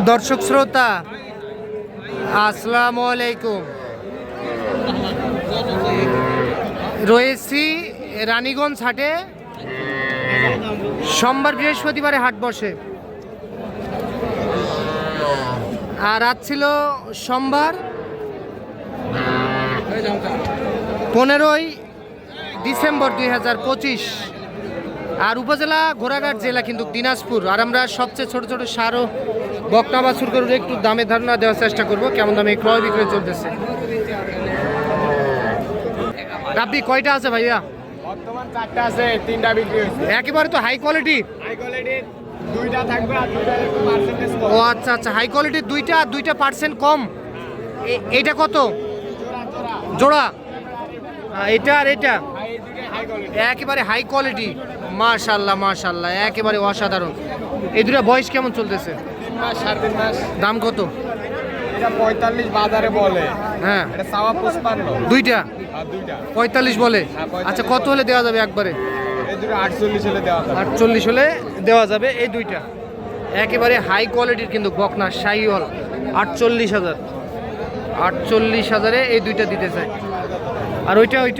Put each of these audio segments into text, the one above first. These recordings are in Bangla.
দর্শক শ্রোতা আসসালামু আলাইকুম। রয়েছি রানীগঞ্জ হাটে। সোমবার বৃহস্পতিবারে হাট বসে, আর আজ ছিল সোমবার 15ই ডিসেম্বর 2025, আর উপজেলা ঘোড়াঘাট জেলা কিন্তু দিনাজপুর। আর আমরা সবচেয়ে ছোট ছোট সার ও বকনা বাছুর করে একটু দামে ধারণা দেওয়ার চেষ্টা করব, কেমন দামে ক্রয় বিক্রয় চলতেছে। রাব্বি কয়টা আছে ভাইয়া? বর্তমান 4টা আছে, 3টা বিক্রি হয়েছে। একেবারে তো হাই কোয়ালিটি। হাই কোয়ালিটির 2টা থাকবে আর 2টা একটু পার্সেন্টেজ কম। ও আচ্ছা আচ্ছা, হাই কোয়ালিটির 2টা আর 2টা % কম। এইটা কত জোড়া? এটা আর এটা হাই কোয়ালিটি একেবারে হাই কোয়ালিটি। মাশাআল্লাহ মাশাআল্লাহ, একেবারে অসাধারণ। এই দুটো বয়স কেমন চলতেছে? 3 মাস 3.5 মাস। দাম কত? এটা 45 বাজারে বলে। হ্যাঁ, এটা সাওয়া 55। দুইটা আর 2টা 45 বলে। হ্যাঁ, 45 আচ্ছা, কত হলে দেওয়া যাবে একবারে? এই দুটো 48 হলে দেওয়া যাবে। 48 হলে দেওয়া যাবে। এই দুইটা একেবারে হাই কোয়ালিটির কিন্তু বকনা শাহিওয়াল। 48,000, 48,000-এ এই দুইটা দিতে চাই। আর ওইটা ওই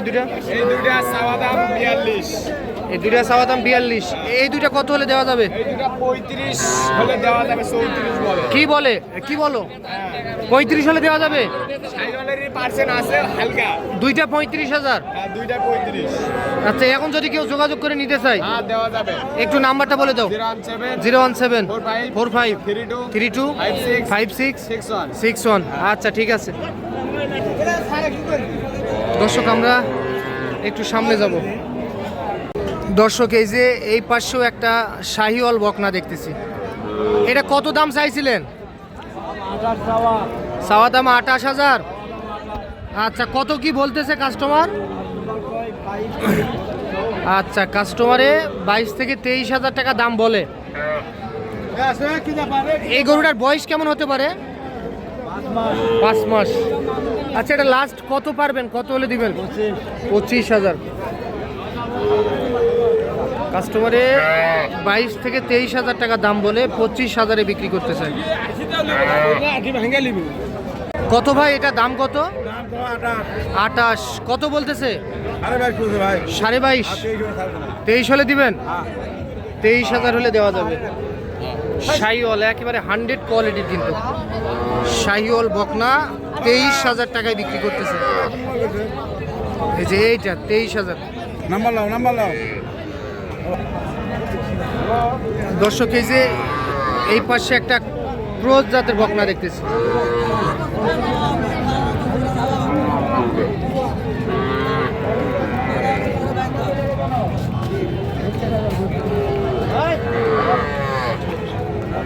দুইটা? এই দুটো সাওয়া দাম 42। এই দুইটা চাওয়া দাম 42। এই দুইটা কত হলে দেওয়া যাবে? এই দুটো 35 হলে দেওয়া যাবে। 34 বলে। কি বলো 35 হলে দেওয়া যাবে? সাইকেলেরই পার্সেন্ট আছে হালকা। দুইটা 35,000। হ্যাঁ, 2টা 35। আচ্ছা, এখন যদি কেউ যোগাযোগ করে নিতে চাই, হ্যাঁ, দেওয়া যাবে। একটু নাম্বারটা বলে দাও। 017 017 32 32 56 61। 61। আচ্ছা, ঠিক আছে দর্শক, আমরা একটু সামনে যাব। দর্শক, এই যে এই পাশেও একটা শাহিওয়াল বকনা দেখতেছি। এটা কত দাম চাইছিলেন? চাওয়া দাম 28,000। আচ্ছা, কত কি বলতেছে কাস্টমার? আচ্ছা, কাস্টমারে 22 থেকে 23,000 টাকা দাম বলে। এই গরুটার বয়স কেমন হতে পারে? 5 মাস। আচ্ছা, এটা লাস্ট কত পারবেন, কত হলে দিবেন? 25,000। কাস্টমারে 22 থেকে 23,000 টাকা দাম বলে 25,000-এ বিক্রি করতে চাই। কত ভাই, এটা দাম কত? 28। কত বলতেছে? 22.5। 23 হলে দিবেন? 23,000 হলে দেওয়া যাবে। শাহিওয়াল একেবারে 100 কোয়ালিটির কিন্তু শাহিওয়াল বকনা 23,000 টাকায় বিক্রি করতেছে। এই যে এইটা 23,000। নাম্বার লাও। দর্শক, এই যে এই পাশে একটা ক্রোজ জাতের বকনা দেখতেছি।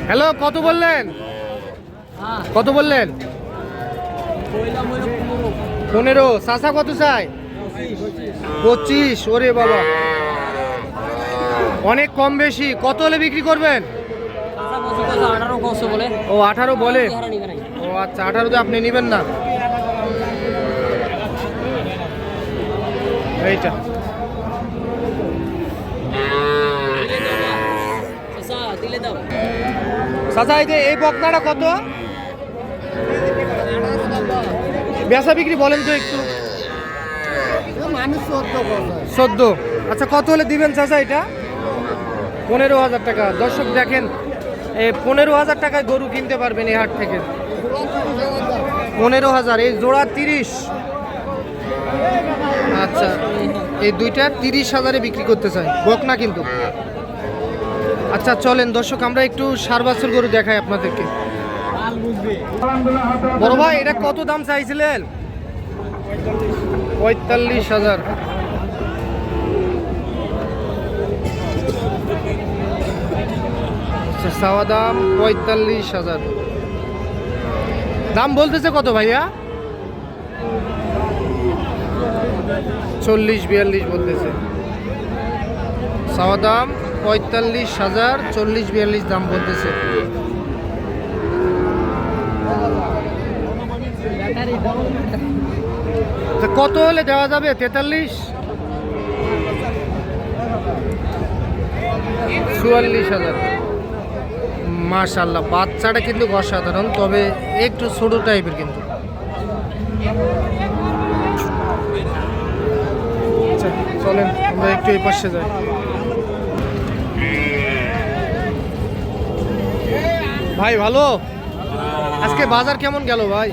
হ্যালো, কত বললেন? 15। চাচা কত চাই? 25। ওরে বাবা, অনেক কম বেশি। কত হলে বিক্রি করবেন? ও 18 বলে। ও আচ্ছা, 18 আপনি নেবেন না? এইটা চাচা, এই যে এই বকনাটা কত বেচা বিক্রি বলেন তো একটু? 14। আচ্ছা, কত হলে দিবেন চাচা এটা? 15,000 টাকা। দর্শক দেখেন, 15,000 টাকায় গরু কিনতে পারবেন এই হাট থেকে। 15,000। এই জোড়া 30। আচ্ছা, এই দুইটা 30,000-এ বিক্রি করতে চাই, বকনা কিন্তু। আচ্ছা, চলেন দর্শক, আমরা একটু সার বাছুর গরু দেখাই আপনাদেরকে। বড় ভাই, এটা কত দাম চাইছিলেন? 45,000। চাওয়া দাম 45,000। দাম বলতেছে কত ভাইয়া? 40-42 বলতেছে। চাওয়া দাম 45,000, 40-42 দাম বলতেছে। কত হলে দেওয়া যাবে? 43? 44,000। মাশাআল্লাহ, বাচ্চাটা কিন্তু অসাধারণ, তবে একটু ছোট টাইপের কিন্তু। আচ্ছা, চলেন আমরা একটু এই পাশে যাই। ভাই ভালো, আজকে বাজার কেমন গেল ভাই?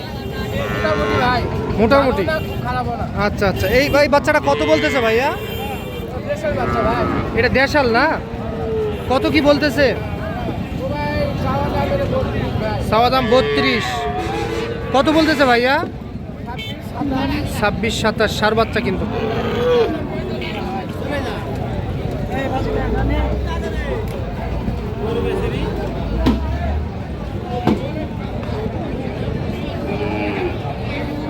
ভাই মোটামুটি। খারাপ না, আচ্ছা আচ্ছা, এই ভাই বাচ্চাটা কত বলতেছে ভাইয়া? দেশের বাচ্চা ভাই। এটা দেশাল না? কত কি বলতেছে? ভাই চাওয়া দাম এর 32 ভাই। চাওয়া দাম 32। কত বলতেছে ভাইয়া? 26 26 27 সার বাচ্চা কিন্তু।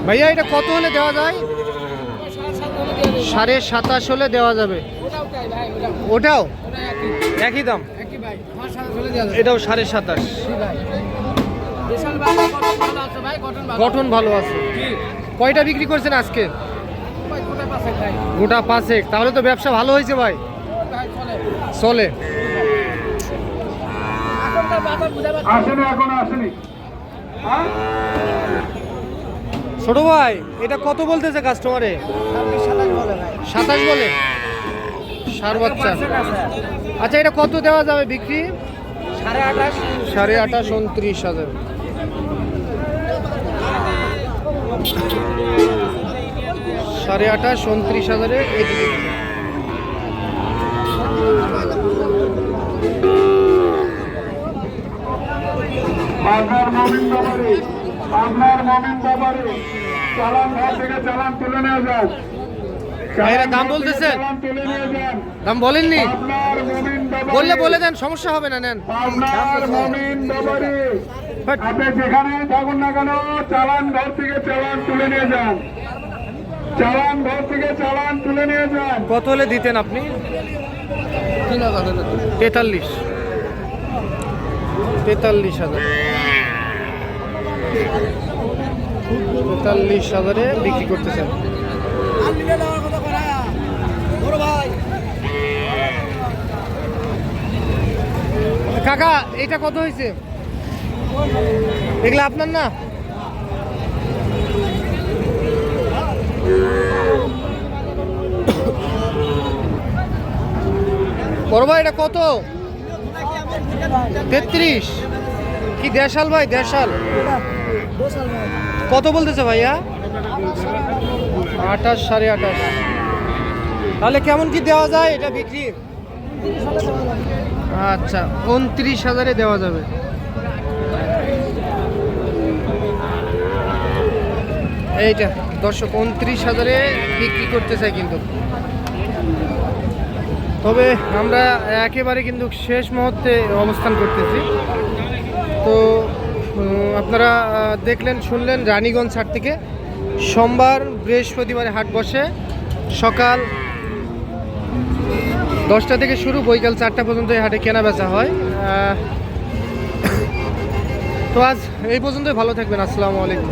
ভাইয়া এটা কত হলে দেওয়া যায়? 27.5 হলে দেওয়া যাবে। ওটাও তাই ভাই, ওটাও ওটাও ওটা একই একই দাম? একই ভাই। 27 চলে দেওয়া যাবে। এটাও 27.5। জি ভাই। দেশাল বাচ্চা কটন ভালো আছে ভাই, কটন ভালো। গঠন ভালো আছে। জি কয়টা বিক্রি করছেন আজকে? ভাই, কোথায় পাশে ভাই? গোটা 5। তাহলে তো ব্যবসা ভালো হয়েছে ভাই। ভাই চলে। চলে। এখনকার বাজার বুঝা পাচ্ছি। আসেনি, এখনো আসেনি। ছোট ভাই এটা কত বলতেছে কাস্টমারে? 27 বলে ভাই। 27 বলে? সার বাচ্চা। আচ্ছা, এটা কত দেওয়া যাবে বিক্রি? 28.5 28.5 29,000। সাড়ে 28 29,000-এ এদিকে। আপনার মমিন বাবারে, আপনার মমিন বাবারে চালান ঘর থেকে চালান তুলে নিয়ে যান। ভাইরা দাম বলতেছেন? চালান তুলে নিয়ে যান। দাম বলেননি? আপনার মমিন বাবারে, বললে বলে দেন, সমস্যা হবে না, নেন। আপনার মমিন বাবারে, বাট আপনি যেখানে থাকুন না কেন চালান ঘর থেকে চালান তুলে নিয়ে যান। চালান ঘর থেকে চালান তুলে নিয়ে যান। কত হলে দিতেন আপনি? 43। 43,000। 43,000-এ বিক্রি করতেছেন। কাকা এটা কত হয়েছে? এগুলো আপনার না? বড় ভাই এটা কত? 33। কি দেশাল ভাই? দেশাল। কত বলতেছে ভাইয়া? 28 28.5। তাহলে কেমন কি দেওয়া যায় এটা বিক্রি? আচ্ছা, 29,000-এ দেওয়া যাবে। এইটা দর্শক 29,000-এ বিক্রি করতে চাই কিন্তু। তবে আমরা একেবারে কিন্তু শেষ মুহূর্তে অবস্থান করতেছি। তো আপনারা দেখলেন শুনলেন রানীগঞ্জ হাট থেকে সোমবার বৃহস্পতিবারে হাট বসে। সকাল 10টা থেকে শুরু, বৈকাল 4টা পর্যন্ত এই হাটে কেনা বেচা হয়। তো আজ এই পর্যন্তই, ভালো থাকবেন। আসসালামু আলাইকুম।